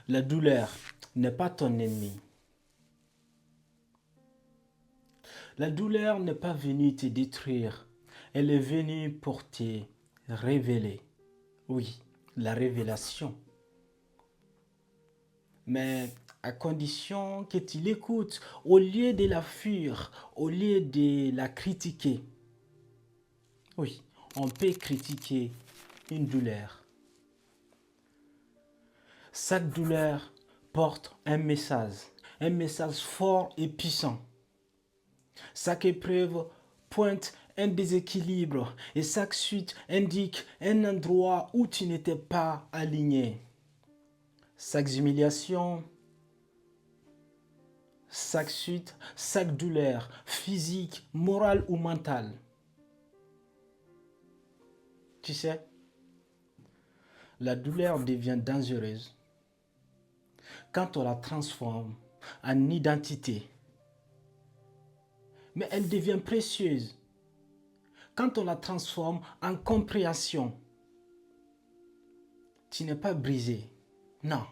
La douleur n'est pas ton ennemi. La douleur n'est pas venue te détruire. Elle est venue pour te révéler. Oui, la révélation. Mais à condition que tu l'écoutes au lieu de la fuir, au lieu de la critiquer. Oui, on peut critiquer une douleur. Chaque douleur porte un message fort et puissant. Chaque épreuve pointe un déséquilibre et chaque suite indique un endroit où tu n'étais pas aligné. Chaque humiliation, chaque suite, chaque douleur, physique, morale ou mentale. Tu sais, la douleur devient dangereuse quand on la transforme en identité. Mais elle devient précieuse quand on la transforme en compréhension. Tu n'es pas brisé. Non.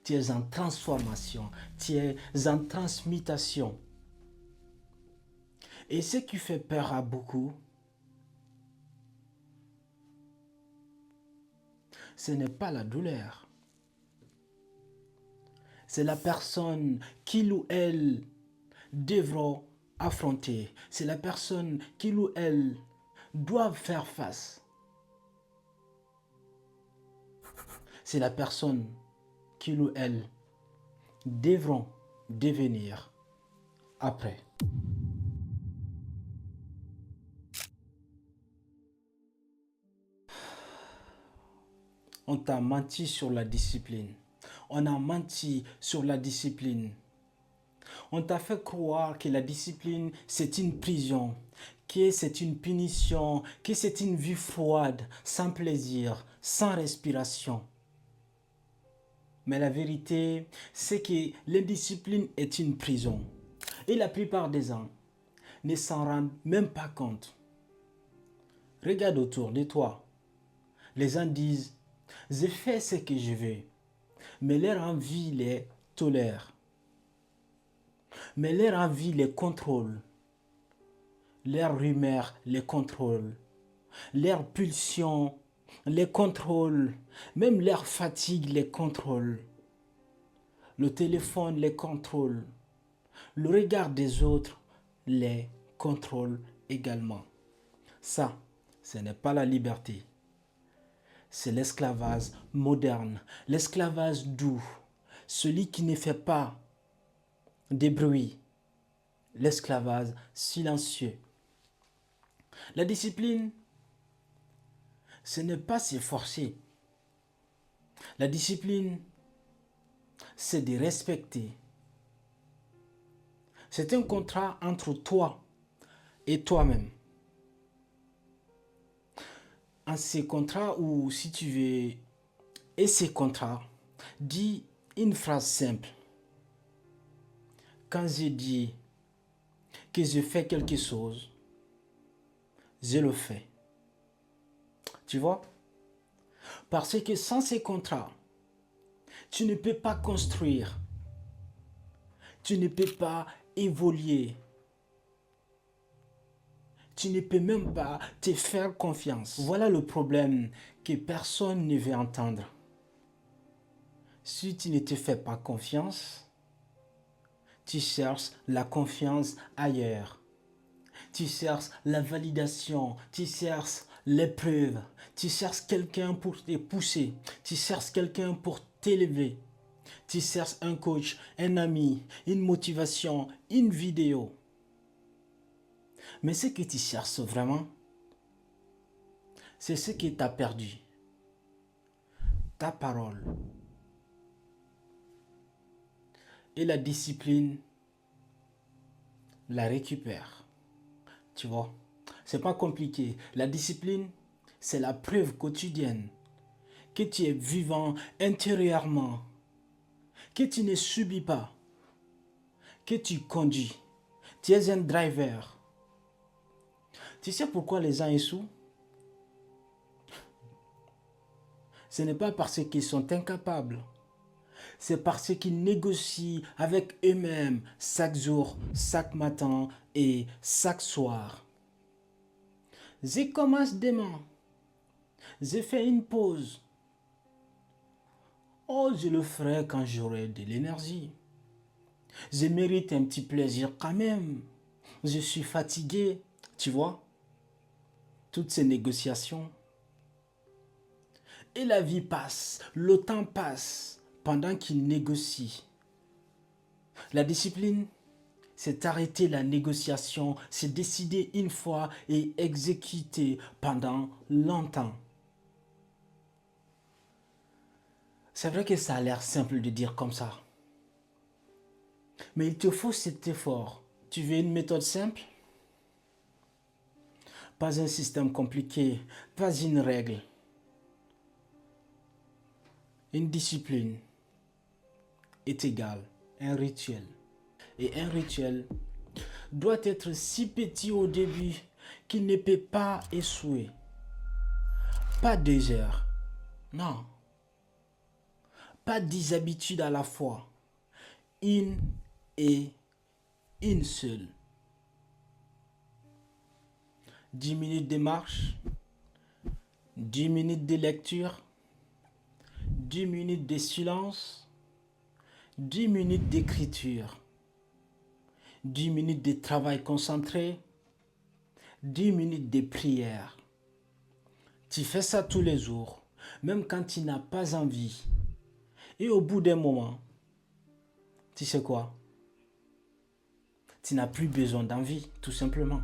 Tu es en transformation. Tu es en transmutation. Et ce qui fait peur à beaucoup, ce n'est pas la douleur. C'est la personne qu'il ou elle devront affronter. C'est la personne qu'il ou elle doivent faire face. C'est la personne qu'il ou elle devront devenir après. On t'a menti sur la discipline. On a menti sur la discipline. On t'a fait croire que la discipline, c'est une prison, que c'est une punition, que c'est une vie froide, sans plaisir, sans respiration. Mais la vérité, c'est que l'indiscipline est une prison. Et la plupart des gens ne s'en rendent même pas compte. Regarde autour de toi. Les gens disent, je fais ce que je veux, mais leur envie les tolère. Mais leur envie les contrôle. Leur rumeur les contrôle. Leur pulsion les contrôle. Même leur fatigue les contrôle. Le téléphone les contrôle. Le regard des autres les contrôle également. Ça, ce n'est pas la liberté. C'est l'esclavage moderne, l'esclavage doux, celui qui ne fait pas de bruit, l'esclavage silencieux. La discipline, ce n'est pas s'efforcer. La discipline, c'est de respecter. C'est un contrat entre toi et toi-même. En ces contrats, ou si tu veux, et ces contrats, dis une phrase simple. Quand je dis que je fais quelque chose, je le fais. Tu vois? Parce que sans ces contrats, tu ne peux pas construire. Tu ne peux pas évoluer. Tu ne peux même pas te faire confiance. Voilà le problème que personne ne veut entendre. Si tu ne te fais pas confiance, tu cherches la confiance ailleurs. Tu cherches la validation, tu cherches l'épreuve, tu cherches quelqu'un pour te pousser, tu cherches quelqu'un pour t'élever. Tu cherches un coach, un ami, une motivation, une vidéo. Mais ce que tu cherches vraiment, c'est ce que tu as perdu. Ta parole. Et la discipline la récupère. Tu vois, c'est pas compliqué. La discipline, c'est la preuve quotidienne que tu es vivant intérieurement, que tu ne subis pas, que tu conduis. Tu es un driver. Tu sais pourquoi les gens échouent? Ce n'est pas parce qu'ils sont incapables. c'est parce qu'ils négocient avec eux-mêmes chaque jour, chaque matin et chaque soir. Je commence demain. Je fais une pause. Oh, je le ferai quand j'aurai de l'énergie. Je mérite un petit plaisir quand même. Je suis fatigué, tu vois. Toutes ces négociations. Et la vie passe, le temps passe pendant qu'ils négocient. La discipline, c'est arrêter la négociation, c'est décider une fois et exécuter pendant longtemps. C'est vrai que ça a l'air simple de dire comme ça. Mais il te faut cet effort. Tu veux une méthode simple? Pas un système compliqué, pas une règle. Une discipline est égale à un rituel. Et un rituel doit être si petit au début qu'il ne peut pas échouer. Pas 2 heures. Non. Pas 10 habitudes à la fois. Une et une seule. 10 minutes de marche, 10 minutes de lecture, 10 minutes de silence, 10 minutes d'écriture, 10 minutes de travail concentré, 10 minutes de prière. Tu fais ça tous les jours, même quand tu n'as pas envie. Et au bout d'un moment, tu sais quoi? Tu n'as plus besoin d'envie, tout simplement.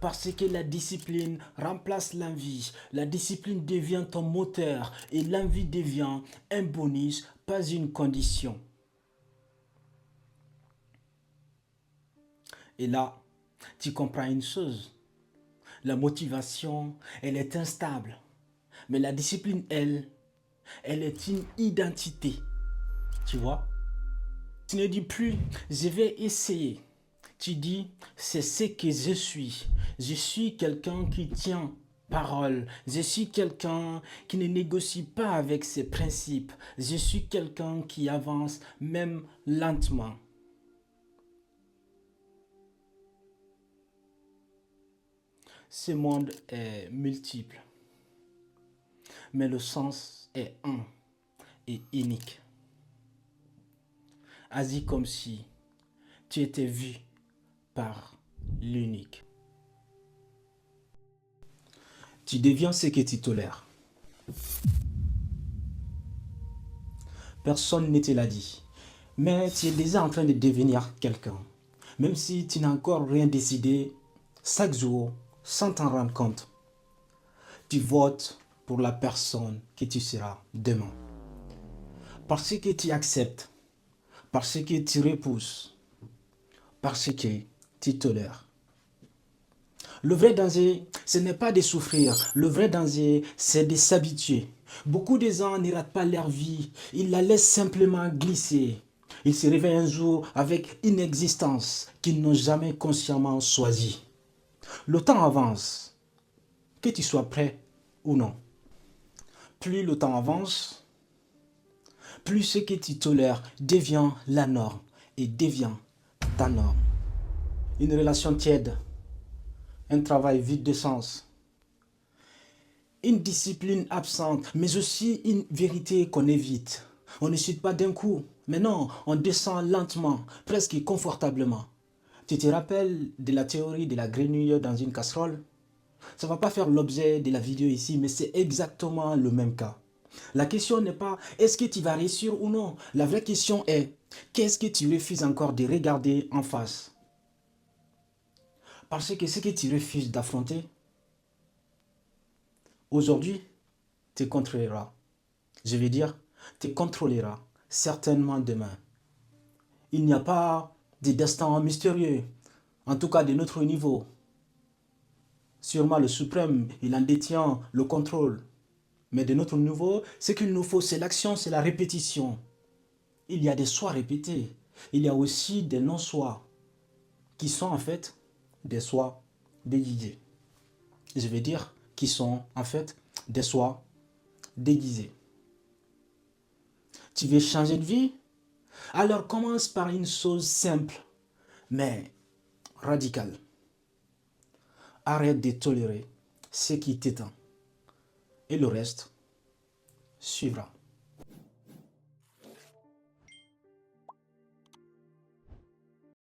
Parce que la discipline remplace l'envie. La discipline devient ton moteur et l'envie devient un bonus, pas une condition. Et là, tu comprends une chose. La motivation, elle est instable. Mais la discipline, elle est une identité. Tu vois? Tu ne dis plus, je vais essayer. Tu dis, c'est ce que je suis. Je suis quelqu'un qui tient parole. Je suis quelqu'un qui ne négocie pas avec ses principes. Je suis quelqu'un qui avance même lentement. Ce monde est multiple, mais le sens est un et unique. Agis comme si tu étais vu par l'unique. Tu deviens ce que tu tolères. Personne ne te l'a dit, mais tu es déjà en train de devenir quelqu'un. Même si tu n'as encore rien décidé, chaque jour, sans t'en rendre compte, tu votes pour la personne que tu seras demain. Parce que tu acceptes, parce que tu repousses, parce que tu tolères. Le vrai danger, ce n'est pas de souffrir. Le vrai danger, c'est de s'habituer. Beaucoup de gens ne ratent pas leur vie. Ils la laissent simplement glisser. Ils se réveillent un jour avec une existence qu'ils n'ont jamais consciemment choisie. Le temps avance, que tu sois prêt ou non. Plus le temps avance, plus ce que tu tolères devient la norme et devient ta norme. Une relation tiède, un travail vide de sens, une discipline absente, mais aussi une vérité qu'on évite. On ne cite pas d'un coup, mais non, on descend lentement, presque confortablement. Tu te rappelles de la théorie de la grenouille dans une casserole? Ça ne va pas faire l'objet de la vidéo ici, mais c'est exactement le même cas. La question n'est pas est-ce que tu vas réussir ou non. La vraie question est qu'est-ce que tu refuses encore de regarder en face? Parce que ce que tu refuses d'affronter, aujourd'hui, te contrôlera. Je veux dire, te contrôlera certainement demain. Il n'y a pas de destin mystérieux, en tout cas de notre niveau. Sûrement le suprême, il en détient le contrôle. Mais de notre niveau, ce qu'il nous faut, c'est l'action, c'est la répétition. Il y a des soi répétés. Il y a aussi des non-soi, qui sont en fait des soi déguisés. Je veux dire, qui sont en fait des soi déguisés. Tu veux changer de vie? Alors commence par une chose simple, mais radicale. Arrête de tolérer ce qui t'éteint. Et le reste suivra.